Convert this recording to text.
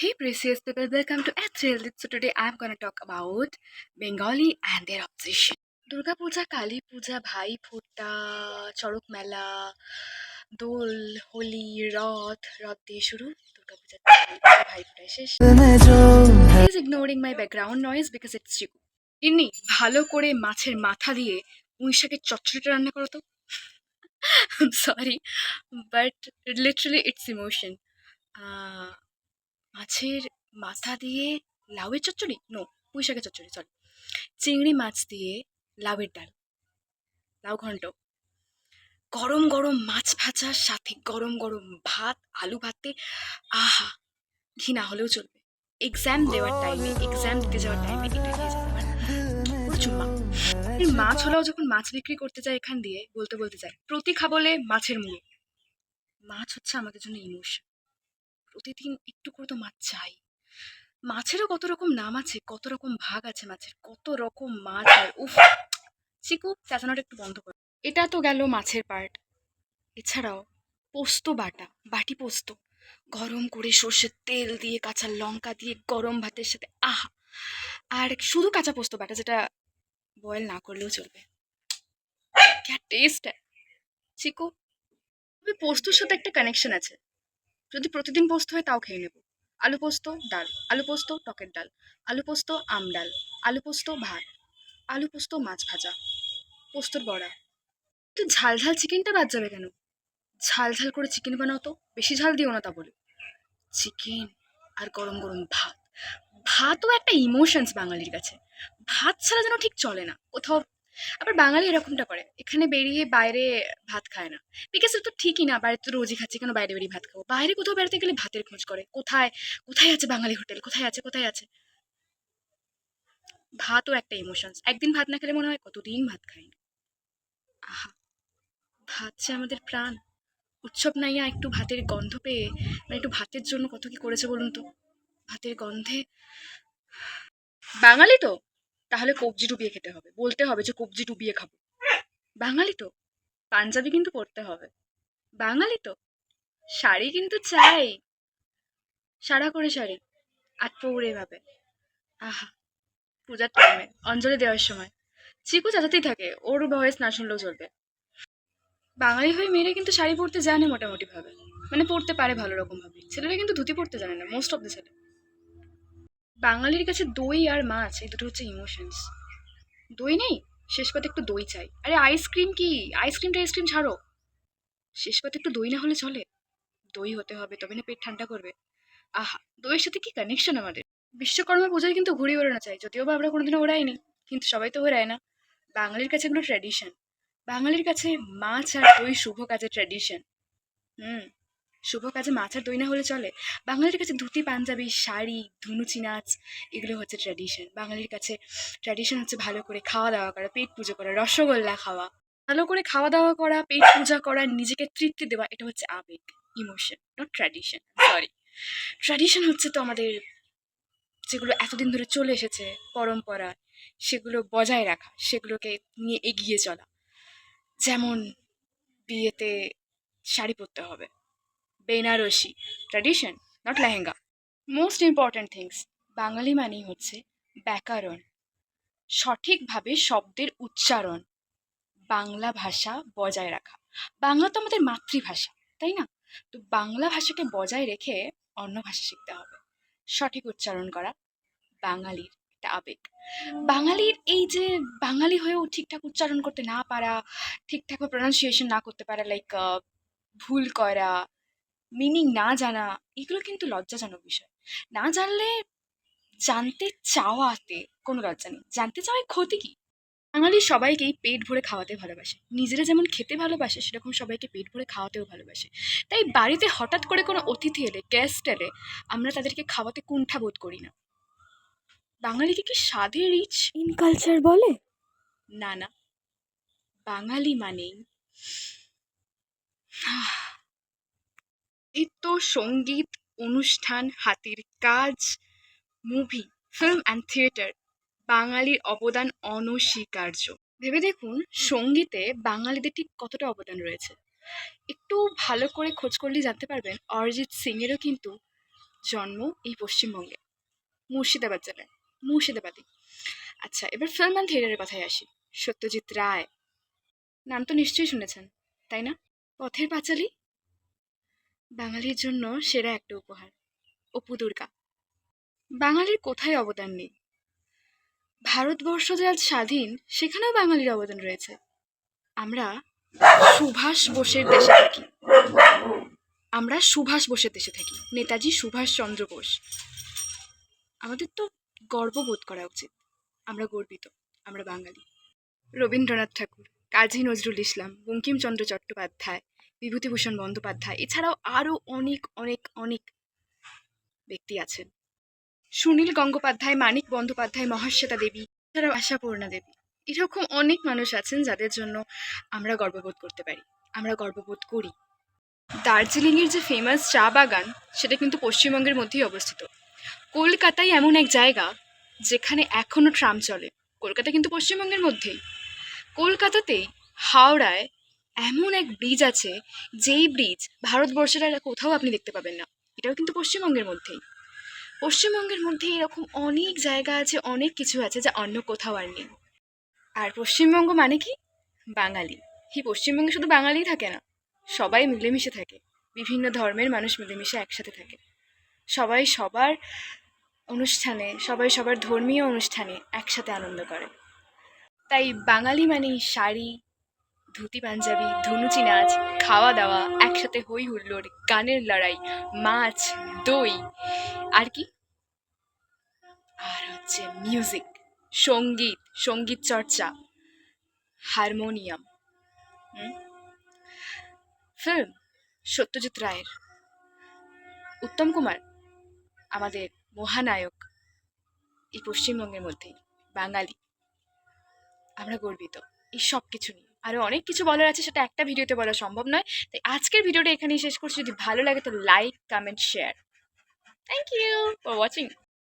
Hey precious people, welcome to Ethereal. So today I'm gonna talk about Bengali and their obsession. Durga পূজা, কালী পূজা, ভাই ফোঁটা, চড়ক মেলা, দোল, হোলি, রথ দিয়ে শুরু। দুর্গা পূজা, কালী পূজা, ভাই ফোঁটায় শেষ। Please ignoring my background noise because it's চিকু। ইন্নি ভালো করে মাছের মাথা দিয়ে পুঁই শাকের চচ্চড়িটা রান্না করো তো। Sorry, but literally it's emotion. মাছের মাথা দিয়ে লাউয়ের চচ্চড়ি, নো, পুঁই শাকের চচ্চড়ি, সরি। চিংড়ি মাছ দিয়ে লাউয়ের ডাল, লাউ ঘন্ট, গরম গরম মাছ ভাজার সাথে গরম গরম ভাত, আলু ভাতে, আহা, ঘি না হলেও চলবে। এক্সাম দেওয়ার টাইমে, এক্সাম দিতে যাওয়ার টাইমে এটা দিয়ে যাবে আমার পুরো চুম্মা। মাছ হলেও যখন মাছ বিক্রি করতে যায় এখান দিয়ে বলতে বলতে যায় প্রতি খাবলে মাছের মুড়ো। মাছ হচ্ছে আমাদের জন্য ইমোশন। প্রতিদিন একটু করে তো মাছ চাই। মাছেরও কত রকম নাম আছে, কত রকম ভাগ আছে মাছের, কত রকম মাছ হয়। উফ, চিকু চেঁচানোটা একটু বন্ধ কর। এটা তো গেল মাছের পার্ট। এছাড়াও পোস্ত বাটা, বাটি পোস্ত, গরম করে সর্ষের তেল দিয়ে কাঁচা লঙ্কা দিয়ে গরম ভাতের সাথে, আহা। আর শুধু কাঁচা পোস্ত বাটা, যেটা বয়েল না করলেও চলবে। ক্যা টেস্ট চিকু। তবে পোস্তর সাথে একটা কানেকশন আছে। যদি প্রতিদিন পোস্ত হয় তাও খেয়ে নেব। আলু পোস্ত ডাল, আলু পোস্ত টকের ডাল, আলু পোস্ত আম ডাল, আলু পোস্ত ভাত, আলু পোস্ত মাছ ভাজা, পোস্তর বড়া। তো ঝাল ঝাল চিকেনটা বাদ যাবে কেন? ঝাল ঝাল করে চিকেন বানাও তো, বেশি ঝাল দিও না তা বলে। চিকেন আর গরম গরম ভাত। ভাতও একটা ইমোশনস বাঙালির কাছে। ভাত ছাড়া যেন ঠিক চলে না কোথাও। আবার বাঙালি এরকমটা করে, এখানে বেরিয়ে বাইরে ভাত খায় না। বিকজ তো ঠিকই না, বাইরে তো রোজই খাচ্ছি, কেন বাইরে বেরিয়ে ভাত খাবো? বাইরে কোথাও বেড়াতে গেলে ভাতের খোঁজ করে, কোথায় কোথায় আছে বাঙালি হোটেল, কোথায় আছে কোথায় আছে। ভাতও একটা ইমোশনস। একদিন ভাত না খেলে মনে হয় কতদিন ভাত খাইনি। আহা, ভাত যে আমাদের প্রাণ। উৎসব নাইয়া একটু ভাতের গন্ধ পেয়ে, মানে একটু ভাতের জন্য কত কি করেছে বলুন তো। ভাতের গন্ধে বাঙালি তো, তাহলে কবজি ডুবিয়ে খেতে হবে, বলতে হবে যে কবজি ডুবিয়ে খাবো। বাঙালি তো, পাঞ্জাবি কিন্তু পরতে হবে। বাঙালি তো, শাড়ি কিন্তু চাই, সারা করে শাড়ি, আটপৌড়ে ভাবে। আহা, পূজার টাইমে অঞ্জলি দেওয়ার সময় চিকু চাচাতেই থাকে, ওর ভয়েস না শুনলেও চলবে। বাঙালি হয়ে মেয়েরা কিন্তু শাড়ি পরতে জানে মোটামুটি ভাবে, মানে পরতে পারে ভালো রকম ভাবে। ছেলেরা কিন্তু ধুতি পরতে জানে না, মোস্ট অফ দ্য ছেলে। বাঙালির কাছে দই আর মাছ এই দুটো হচ্ছে ইমোশনস। দই নেই, শেষ পাতে একটু দই চাই। আরে আইসক্রিম কি, আইসক্রিম ছাড়ো, শেষ পাতে একটু দই না হলে চলে? দই হতে হবে, তবে না পেট ঠান্ডা করবে। আহা, দইয়ের সাথে কি কানেকশন আমাদের। বিশ্বকর্মা পূজায় কিন্তু ঘুড়ি ওড়ানো চাই, যদিও বা আমরা কোনোদিনও ওড়াইনি, কিন্তু সবাই তো ওড়ায় না। বাঙালির কাছে এগুলো ট্র্যাডিশন। বাঙালির কাছে মাছ আর দই শুভ কাজে ট্র্যাডিশন। হুম, শুভ কাজে মাছ আর দই না হলে চলে? বাঙালির কাছে ধুতি পাঞ্জাবি শাড়ি ধুনুচি নাচ, এগুলো হচ্ছে ট্র্যাডিশন। বাঙালির কাছে ট্র্যাডিশন হচ্ছে ভালো করে খাওয়া দাওয়া করা, পেট পুজো করা, রসগোল্লা খাওয়া। ভালো করে খাওয়া দাওয়া করা, পেট পূজা করা, নিজেকে তৃপ্তি দেওয়া, এটা হচ্ছে আবেগ, emotion, not tradition. Sorry, tradition হচ্ছে তো আমাদের যেগুলো এতদিন ধরে চলে এসেছে পরম্পরা, সেগুলো বজায় রাখা, সেগুলোকে নিয়ে এগিয়ে চলা। যেমন বিয়েতে শাড়ি পরতে হবে, Benarasi, tradition, not lehenga. Most important things, Bangali মানেই হচ্ছে ব্যাকরণ, সঠিকভাবে শব্দের উচ্চারণ, বাংলা ভাষা বজায় রাখা। বাংলা তো আমাদের মাতৃভাষা, তাই না? তো বাংলা ভাষাকে বজায় রেখে অন্য ভাষা শিখতে হবে। সঠিক উচ্চারণ করা বাঙালির একটা আবেগ। বাঙালির এই যে বাঙালি হয়েও ঠিকঠাক উচ্চারণ করতে না পারা, ঠিকঠাক প্রনাউন্সিয়েশন না করতে পারা, লাইক ভুল করা, মিনিং না জানা, এগুলো কিন্তু লজ্জাজনক বিষয়। না জানলে জানতে চাওয়াতে কোনো লজ্জা নেই, জানতে চাওয়ায় ক্ষতি কি? বাঙালি সবাইকেই পেট ভরে খাওয়াতে ভালোবাসে। নিজেরা যেমন খেতে ভালোবাসে, সেরকম সবাইকে পেট ভরে খাওয়াতেও ভালোবাসে। তাই বাড়িতে হঠাৎ করে কোনো অতিথি এলে, গেস্ট এলে, আমরা তাদেরকে খাওয়াতে কুণ্ঠা বোধ করি না। বাঙালিকে কি স্বাদে রিচ ইন কালচার বলে? না না, বাঙালি মানেই নৃত্য, সঙ্গীত, অনুষ্ঠান, হাতের কাজ, মুভি, ফিল্ম অ্যান্ড থিয়েটার, বাঙালির অবদান অনস্বীকার্য। ভেবে দেখুন, সঙ্গীতে বাঙালিদের ঠিক কতটা অবদান রয়েছে। একটু ভালো করে খোঁজ করলেই জানতে পারবেন, অরিজিৎ সিং এরও কিন্তু জন্ম এই পশ্চিমবঙ্গে, মুর্শিদাবাদ জেলায়, মুর্শিদাবাদে। আচ্ছা, এবার ফিল্ম অ্যান্ড থিয়েটারের কথায় আসি। সত্যজিৎ রায়, নাম তো নিশ্চয়ই শুনেছেন, তাই না? পথের পাঁচালী বাঙালির জন্য সেরা একটা উপহার। অপু দুর্গা, বাঙালির কোথায় অবদান নেই? ভারতবর্ষ যে আজ স্বাধীন, সেখানেও বাঙালির অবদান রয়েছে। আমরা সুভাষ বোসের দেশে থাকি, আমরা সুভাষ বোসের দেশে থাকি, নেতাজি সুভাষচন্দ্র বোস। আমাদের তো গর্ববোধ করা উচিত, আমরা গর্বিত, আমরা বাঙালি। রবীন্দ্রনাথ ঠাকুর, কাজী নজরুল ইসলাম, বঙ্কিমচন্দ্র চট্টোপাধ্যায়, বিভূতিভূষণ বন্দ্যোপাধ্যায়, এছাড়াও আরো অনেক অনেক অনেক ব্যক্তি আছেন। সুনীল গঙ্গোপাধ্যায়, মানিক বন্দ্যোপাধ্যায়, মহাশ্বেতা দেবী, এছাড়াও আশাপূর্ণা দেবী, এরকম অনেক মানুষ আছেন যাদের জন্য আমরা গর্ববোধ করতে পারি, আমরা গর্ববোধ করি। দার্জিলিংয়ের যে ফেমাস চা বাগান, সেটা কিন্তু পশ্চিমবঙ্গের মধ্যেই অবস্থিত। কলকাতায় এমন এক জায়গা যেখানে এখনো ট্রাম চলে, কলকাতা কিন্তু পশ্চিমবঙ্গের মধ্যেই। কলকাতাতেই হাওড়ায় এমন এক ব্রিজ আছে, যেই ব্রিজ ভারতবর্ষের আর কোথাও আপনি দেখতে পাবেন না, এটাও কিন্তু পশ্চিমবঙ্গের মধ্যেই। পশ্চিমবঙ্গের মধ্যে এরকম অনেক জায়গা আছে, অনেক কিছু আছে যা অন্য কোথাও আর নেই। আর পশ্চিমবঙ্গ মানে কি? বাঙালি। এই পশ্চিমবঙ্গে শুধু বাঙালিই থাকে না, সবাই মিলেমিশে থাকে, বিভিন্ন ধর্মের মানুষ মিলেমিশে একসাথে থাকে, সবাই সবার অনুষ্ঠানে, সবাই সবার ধর্মীয় অনুষ্ঠানে একসাথে আনন্দ করে। তাই বাঙালি মানেই শাড়ি, ধুতি পাঞ্জাবি, ধুনুচি নাচ, খাওয়া দাওয়া, একসাথে হই হুল্লোড়, গানের লড়াই, মাছ, দই, আর কি, আর হচ্ছে মিউজিক, সঙ্গীত, সঙ্গীত চর্চা, হারমোনিয়াম। ফিল্ম সত্যজিৎ রায়ের, উত্তম কুমার আমাদের মহানায়ক এই পশ্চিমবঙ্গের মধ্যেই, বাঙালি, আমরা গর্বিত এই সব কিছু নিয়ে। আরো অনেক কিছু বলার আছে, সেটা একটা ভিডিওতে বলা সম্ভব নয়, তাই আজকের ভিডিওটা এখানেই শেষ করছি। যদি ভালো লাগে তো like, comment, share. Thank you for watching.